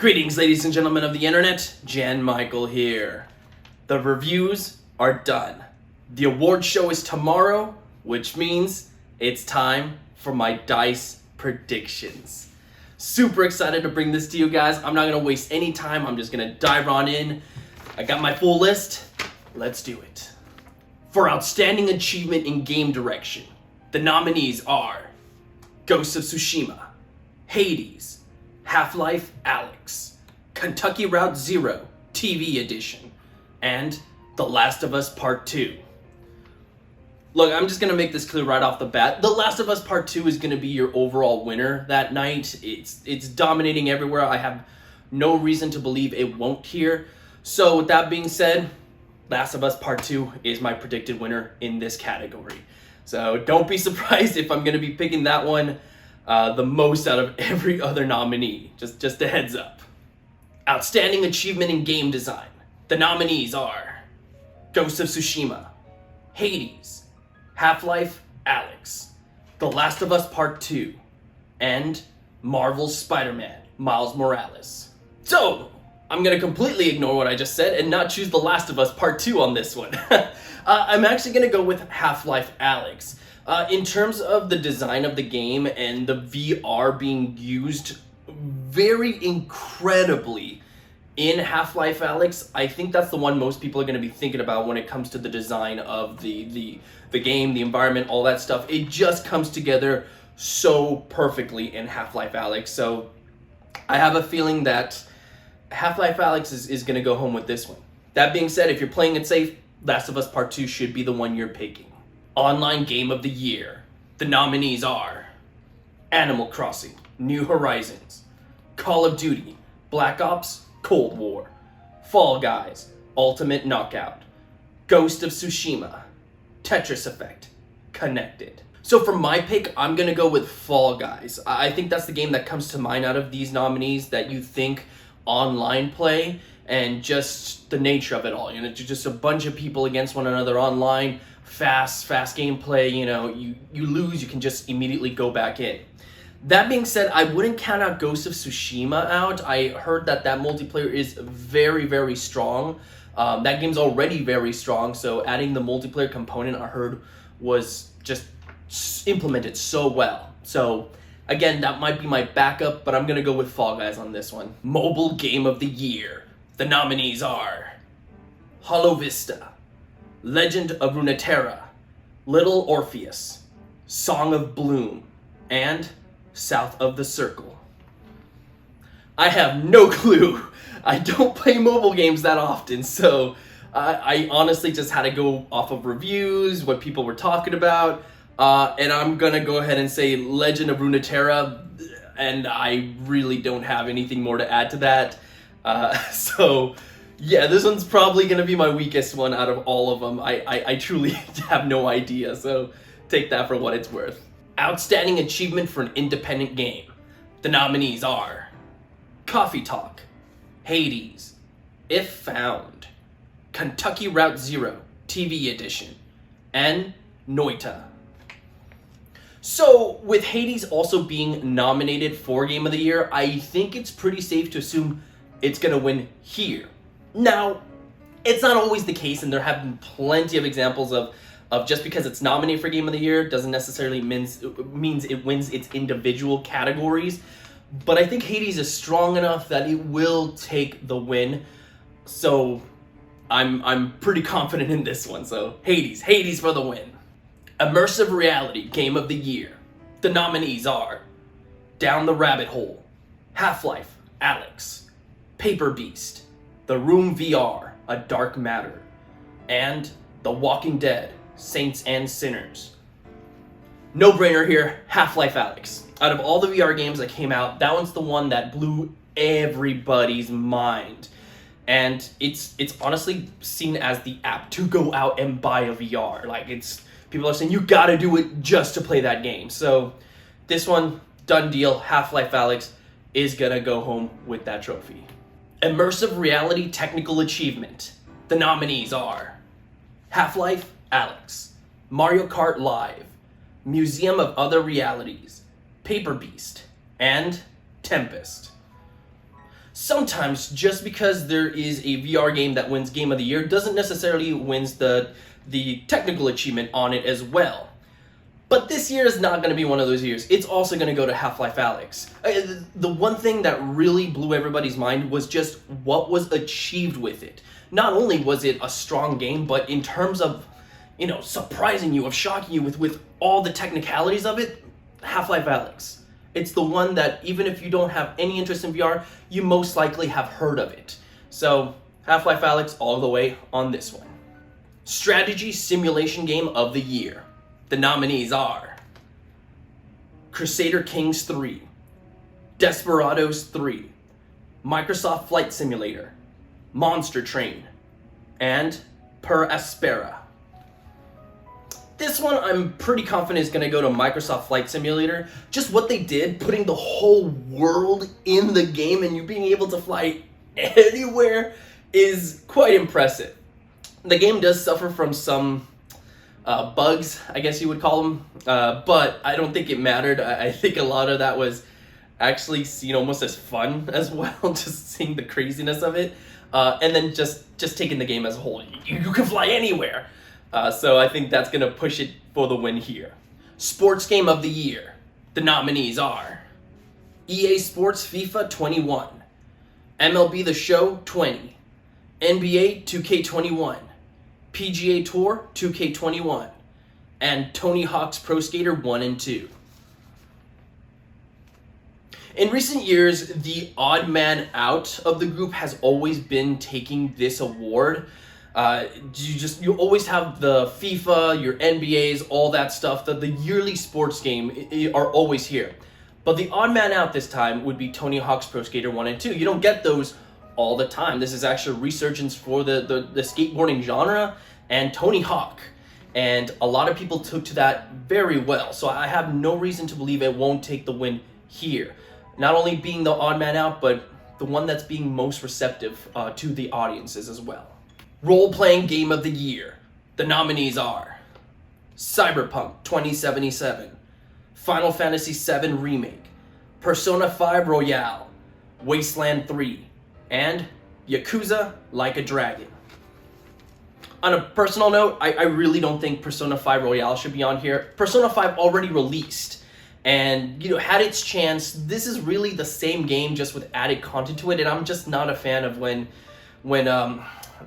Greetings, ladies and gentlemen of the internet. Jan Michael here. The reviews are done. The award show is tomorrow, which means it's time for my DICE predictions. Super excited to bring this to you guys. I'm not going to waste any time. I'm just going to dive on in. I got my full list. Let's do it. For Outstanding Achievement in Game Direction, the nominees are Ghost of Tsushima, Hades, Half-Life Alyx, Kentucky Route Zero TV Edition, and The Last of Us Part 2. Look, I'm just going to make this clear right off the bat. The Last of Us Part 2 is going to be your overall winner that night. It's dominating everywhere. I have no reason to believe it won't here. So with that being said, Last of Us Part 2 is my predicted winner in this category. So don't be surprised if I'm going to be picking that one the most out of every other nominee. Just a heads up. Outstanding Achievement in Game Design. The nominees are Ghost of Tsushima, Hades, Half-Life Alyx, The Last of Us Part 2, and Marvel's Spider-Man, Miles Morales. So, I'm going to completely ignore what I just said and not choose The Last of Us Part 2 on this one. I'm actually going to go with Half-Life Alyx. In terms of the design of the game and the VR being used very incredibly in Half-Life Alyx, I think that's the one most people are going to be thinking about when it comes to the design of the game, the environment, all that stuff. It just comes together so perfectly in Half-Life Alyx. So I have a feeling that Half-Life Alyx is going to go home with this one. That being said, if you're playing it safe, Last of Us Part 2 should be the one you're picking. Online Game of the Year. The nominees are Animal Crossing, New Horizons, Call of Duty, Black Ops, Cold War, Fall Guys, Ultimate Knockout, Ghost of Tsushima, Tetris Effect, Connected. So for my pick, I'm going to go with Fall Guys. I think that's the game that comes to mind out of these nominees that you think online play and just the nature of it all. You know, just a bunch of people against one another online, fast gameplay. You know, you lose, you can just immediately go back in. That being said, I wouldn't count out Ghost of Tsushima out. I heard that multiplayer is very, very strong. That game's already very strong, so adding the multiplayer component, I heard, was just implemented so well. So again, that might be my backup, but I'm going to go with Fall Guys on this one. Mobile Game of the Year. The nominees are Hollow Vista, Legend of Runeterra, Little Orpheus, Song of Bloom, and South of the Circle. I have no clue. I don't play mobile games that often, so I honestly just had to go off of reviews, what people were talking about, and I'm gonna go ahead and say Legend of Runeterra, and I really don't have anything more to add to that. So yeah, this one's probably gonna be my weakest one out of all of them. I truly have no idea, so take that for what it's worth. Outstanding Achievement for an Independent Game. The nominees are Coffee Talk, Hades, If Found, Kentucky Route Zero TV Edition, and Noita. So, with Hades also being nominated for Game of the Year, I think it's pretty safe to assume it's going to win here. Now, it's not always the case, and there have been plenty of examples of just because it's nominated for Game of the Year doesn't necessarily means it wins its individual categories. But I think Hades is strong enough that it will take the win. So I'm pretty confident in this one. So Hades for the win. Immersive Reality Game of the Year. The nominees are Down the Rabbit Hole, Half-Life Alyx, Paper Beast, The Room VR, A Dark Matter, and The Walking Dead, Saints and Sinners. No brainer here, Half-Life Alyx. Out of all the VR games that came out, that one's the one that blew everybody's mind. And it's honestly seen as the app to go out and buy a VR. Like, people are saying you gotta do it just to play that game. So this one, done deal, Half-Life Alyx is gonna go home with that trophy. Immersive Reality Technical Achievement. The nominees are Half-Life Alyx, Mario Kart Live, Museum of Other Realities, Paper Beast, and Tempest. sometimes just because there is a VR game that wins Game of the Year doesn't necessarily wins the technical achievement on it as well. But this year is not going to be one of those years. It's also going to go to Half-Life Alyx. The one thing that really blew everybody's mind was just what was achieved with it. Not only was it a strong game, but in terms of, surprising you, of shocking you with all the technicalities of it, Half-Life Alyx. It's the one that even if you don't have any interest in VR, you most likely have heard of it. So Half-Life Alyx all the way on this one. Strategy Simulation Game of the Year. The nominees are Crusader Kings 3, Desperados 3, Microsoft Flight Simulator, Monster Train, and Per Aspera. This one I'm pretty confident is going to go to Microsoft Flight Simulator. Just what they did, putting the whole world in the game and you being able to fly anywhere is quite impressive. The game does suffer from some bugs, I guess you would call them, but I don't think it mattered. I think a lot of that was actually seen almost as fun as well, just seeing the craziness of it, and then just taking the game as a whole. You can fly anywhere, so I think that's gonna push it for the win here. Sports Game of the Year. The nominees are EA Sports FIFA 21, MLB The Show 20, NBA 2K21, PGA Tour 2K21, and Tony Hawk's Pro Skater 1 and 2. In recent years, the odd man out of the group has always been taking this award. You always have the FIFA, your NBAs, all that stuff. The yearly sports game are always here. But the odd man out this time would be Tony Hawk's Pro Skater 1 and 2. You don't get those all the time. This is actually a resurgence for the skateboarding genre and Tony Hawk. And a lot of people took to that very well. So I have no reason to believe it won't take the win here. Not only being the odd man out, but the one that's being most receptive to the audiences as well. Role-playing Game of the Year. The nominees are Cyberpunk 2077, Final Fantasy VII Remake, Persona 5 Royale, Wasteland 3, and Yakuza Like a Dragon. On a personal note, I really don't think Persona 5 Royale should be on here. Persona 5 already released and had its chance. This is really the same game, just with added content to it, and I'm just not a fan of when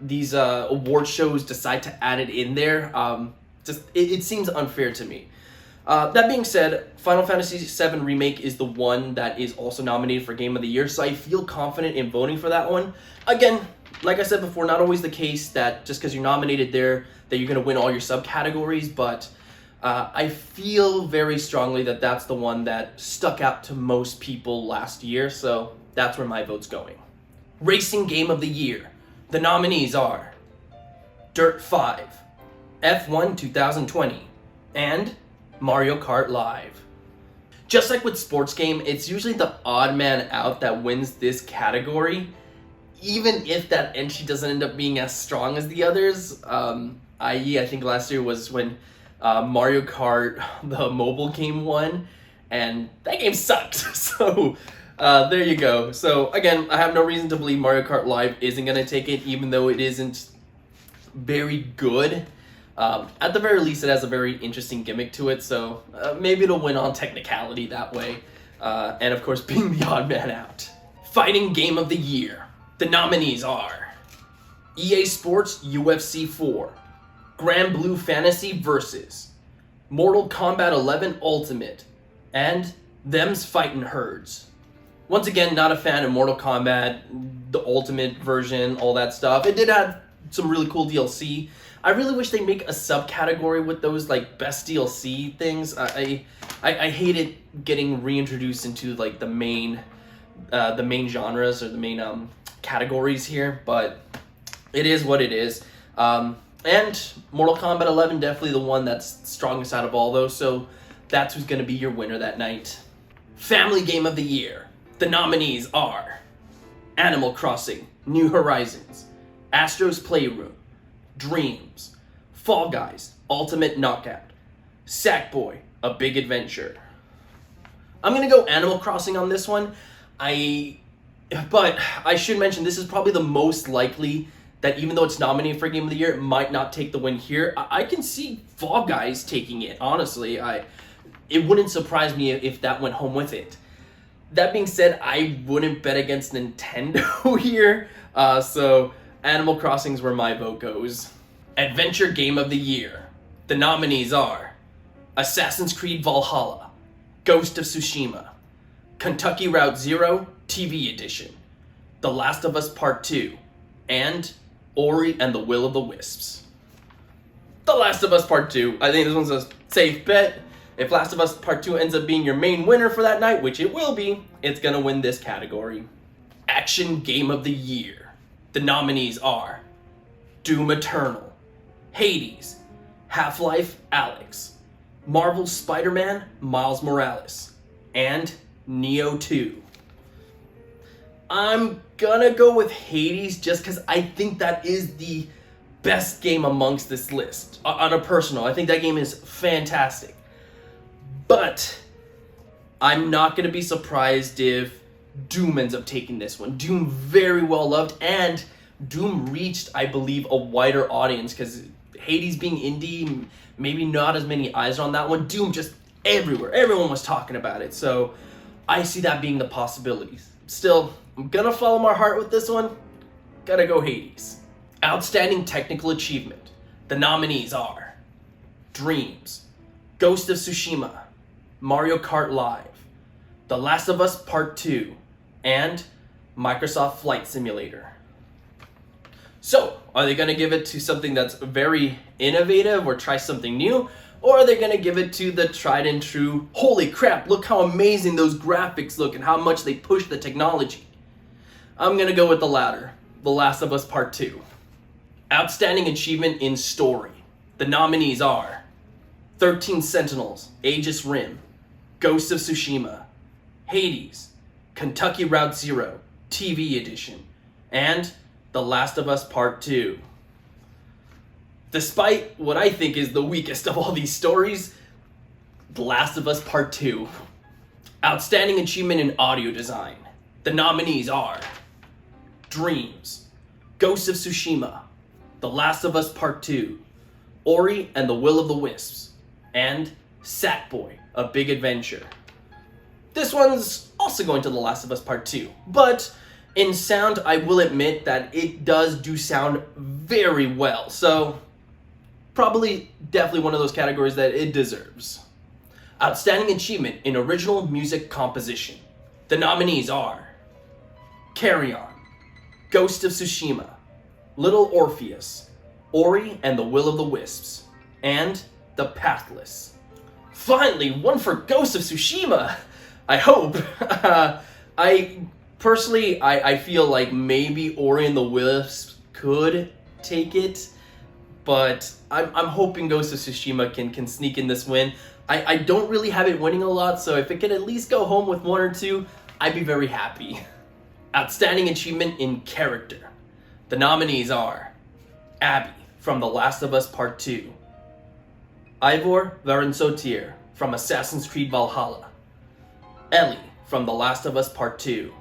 these award shows decide to add it in there. It seems unfair to me. That being said, Final Fantasy VII Remake is the one that is also nominated for Game of the Year, so I feel confident in voting for that one. Again, like I said before, not always the case that just because you're nominated there that you're going to win all your subcategories, but I feel very strongly that that's the one that stuck out to most people last year, so that's where my vote's going. Racing Game of the Year. The nominees are Dirt 5, F1 2020, and Mario Kart Live. Just like with sports game, it's usually the odd man out that wins this category, even if that entry doesn't end up being as strong as the others. I.e., I think last year was when Mario Kart, the mobile game, won, and that game sucked. So there you go. So again, I have no reason to believe Mario Kart Live isn't going to take it, even though it isn't very good. At the very least, it has a very interesting gimmick to it, so maybe it'll win on technicality that way. And of course, being the odd man out. Fighting Game of the Year. The nominees are EA Sports UFC 4, Grand Blue Fantasy Versus, Mortal Kombat 11 Ultimate, and Them's Fightin' Herds. Once again, not a fan of Mortal Kombat, the Ultimate version, all that stuff. It did have some really cool DLC. I really wish they'd make a subcategory with those like best DLC things. I hate it getting reintroduced into like the main genres or the main categories here, but it is what it is. And Mortal Kombat 11 definitely the one that's strongest out of all those, so that's who's going to be your winner that night. Family Game of the Year. The nominees are Animal Crossing, New Horizons, Astro's Playroom, Dreams, Fall Guys, Ultimate Knockout, Sackboy, A Big Adventure. I'm going to go Animal Crossing on this one. I But I should mention, this is probably the most likely that even though it's nominated for Game of the Year, it might not take the win here. I can see Fall Guys taking it, honestly. It wouldn't surprise me if that went home with it. That being said, I wouldn't bet against Nintendo here. So Animal Crossing is where my vote goes. Adventure Game of the Year. The nominees are Assassin's Creed Valhalla, Ghost of Tsushima, Kentucky Route Zero TV Edition, The Last of Us Part 2, and Ori and the Will of the Wisps. The Last of Us Part 2. I think this one's a safe bet. If Last of Us Part 2 ends up being your main winner for that night, which it will be, it's gonna win this category. Action Game of the Year. The nominees are Doom Eternal, Hades, Half-Life Alyx, Marvel's Spider-Man Miles Morales, and Neo 2. I'm gonna go with Hades just because I think that is the best game amongst this list. On a personal, I think that game is fantastic. But I'm not gonna be surprised if Doom ends up taking this one. Doom very well loved, and Doom reached, I believe, a wider audience because Hades being indie, maybe not as many eyes on that one. Doom just everywhere. Everyone was talking about it. So I see that being the possibilities. Still, I'm gonna follow my heart with this one. Gotta go Hades. Outstanding Technical Achievement. The nominees are Dreams, Ghost of Tsushima, Mario Kart Live, The Last of Us Part 2, and Microsoft Flight Simulator. So, are they gonna give it to something that's very innovative or try something new? Or are they gonna give it to the tried and true, holy crap, look how amazing those graphics look and how much they push the technology? I'm gonna go with the latter, The Last of Us Part 2. Outstanding Achievement in Story. The nominees are 13 Sentinels, Aegis Rim, Ghost of Tsushima, Hades, Kentucky Route Zero, TV Edition, and The Last of Us Part 2. Despite what I think is the weakest of all these stories, The Last of Us Part 2. Outstanding Achievement in Audio Design. The nominees are Dreams, Ghost of Tsushima, The Last of Us Part 2, Ori and the Will of the Wisps, and Sackboy: A Big Adventure. This one's also going to The Last of Us Part 2, but in sound, I will admit that it does do sound very well, so probably definitely one of those categories that it deserves. Outstanding Achievement in Original Music Composition. The nominees are Carry On, Ghost of Tsushima, Little Orpheus, Ori and the Will of the Wisps, and The Pathless. Finally, one for Ghost of Tsushima! I hope. I feel like maybe Ori and the Wisps could take it, but I'm hoping Ghost of Tsushima can sneak in this win. I don't really have it winning a lot, so if it could at least go home with one or two, I'd be very happy. Outstanding Achievement in Character. The nominees are Abby from The Last of Us Part 2, Ivor Varensotier from Assassin's Creed Valhalla, Ellie from The Last of Us Part 2,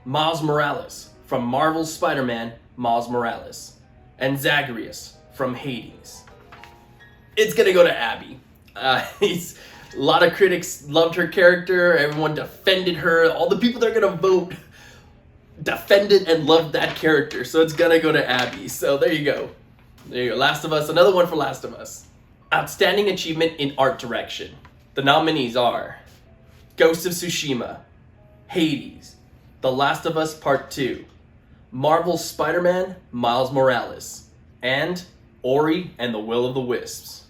Miles Morales from Marvel's Spider-Man Miles Morales, and Zagreus from Hades. It's gonna go to Abby. A lot of critics loved her character, everyone defended her, all the people that are gonna vote defended and loved that character, so it's gonna go to Abby. So there you go. There you go. Last of Us, another one for Last of Us. Outstanding Achievement in Art Direction. The nominees are Ghost of Tsushima, Hades, The Last of Us Part 2, Marvel's Spider-Man Miles Morales, and Ori and the Will of the Wisps.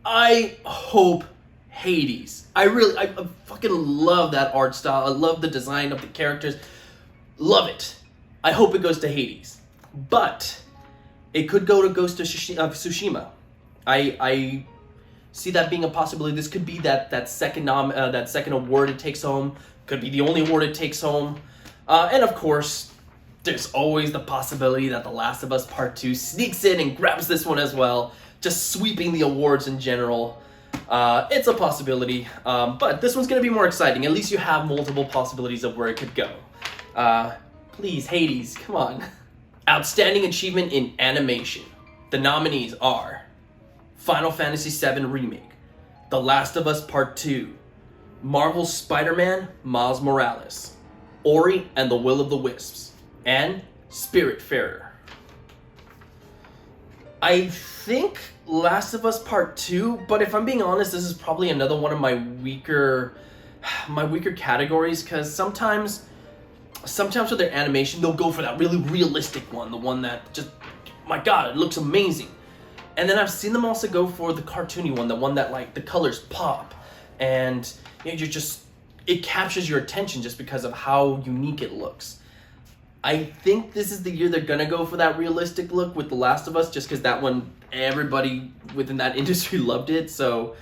I hope Hades. I fucking love that art style. I love the design of the characters. Love it. I hope it goes to Hades. But it could go to Ghost of Tsushima. I see that being a possibility. This could be that second award it takes home. Could be the only award it takes home. And of course, there's always the possibility that The Last of Us Part 2 sneaks in and grabs this one as well, just sweeping the awards in general. It's a possibility, but this one's going to be more exciting. At least you have multiple possibilities of where it could go. Please, Hades, come on. Outstanding achievement in animation. The nominees are Final Fantasy VII Remake, The Last of Us Part 2, Marvel's Spider-Man Miles Morales, Ori and the Will of the Wisps, and Spiritfarer. I think Last of Us Part 2, but if I'm being honest, this is probably another one of my weaker categories, because sometimes with their animation, they'll go for that really realistic one, the one that just, my God, it looks amazing. And then I've seen them also go for the cartoony one, the one that like the colors pop, and you know, it captures your attention just because of how unique it looks. I think this is the year they're gonna go for that realistic look with The Last of Us, just because that one, everybody within that industry loved it. So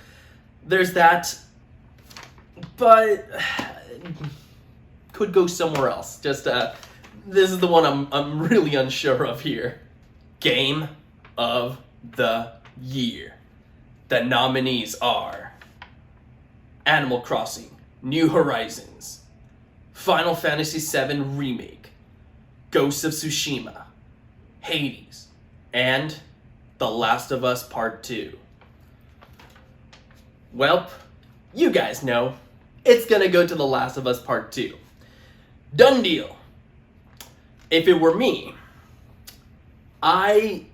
there's that, but could go somewhere else. Just this is the one I'm really unsure of here. Game of the Year. The nominees are Animal Crossing: New Horizons, Final Fantasy VII Remake, Ghost of Tsushima, Hades, and The Last of Us Part 2. Well, you guys know, it's gonna go to The Last of Us Part 2. Done deal. If it were me, I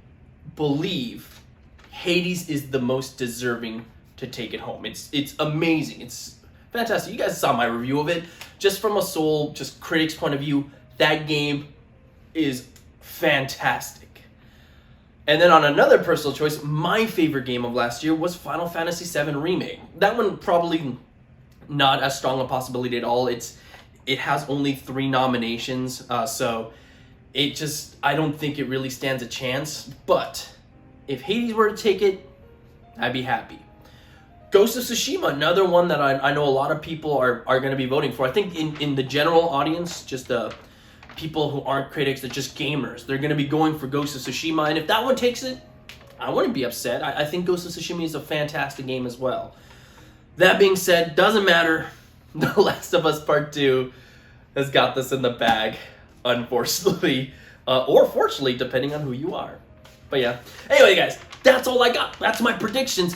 believe Hades is the most deserving to take it home. It's amazing. It's fantastic. You guys saw my review of it. Just from a just critic's point of view, that game is fantastic. And then on another personal choice, my favorite game of last year was Final Fantasy VII Remake. That one probably not as strong a possibility at all. It has only 3 nominations, so I don't think it really stands a chance. But if Hades were to take it, I'd be happy. Ghost of Tsushima, another one that I know a lot of people are going to be voting for. I think in the general audience, just people who aren't critics, they're just gamers, they're going to be going for Ghost of Tsushima. And if that one takes it, I wouldn't be upset. I think Ghost of Tsushima is a fantastic game as well. That being said, doesn't matter. The Last of Us Part 2 has got this in the bag, unfortunately. Or fortunately, depending on who you are. But yeah. Anyway, guys, that's all I got. That's my predictions.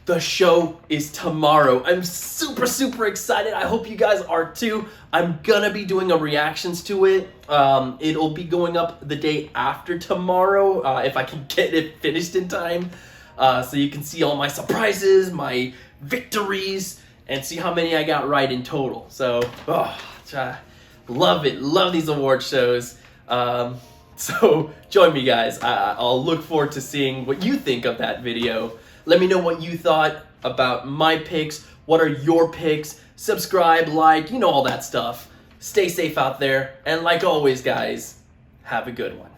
The show is tomorrow. I'm super, super excited. I hope you guys are too. I'm gonna be doing a reactions to it. It'll be going up the day after tomorrow, if I can get it finished in time. So you can see all my surprises, my victories, and see how many I got right in total. So, love it. Love these award shows. So join me, guys. I'll look forward to seeing what you think of that video. Let me know what you thought about my picks. What are your picks? Subscribe, like, you know, all that stuff. Stay safe out there. And like always, guys, have a good one.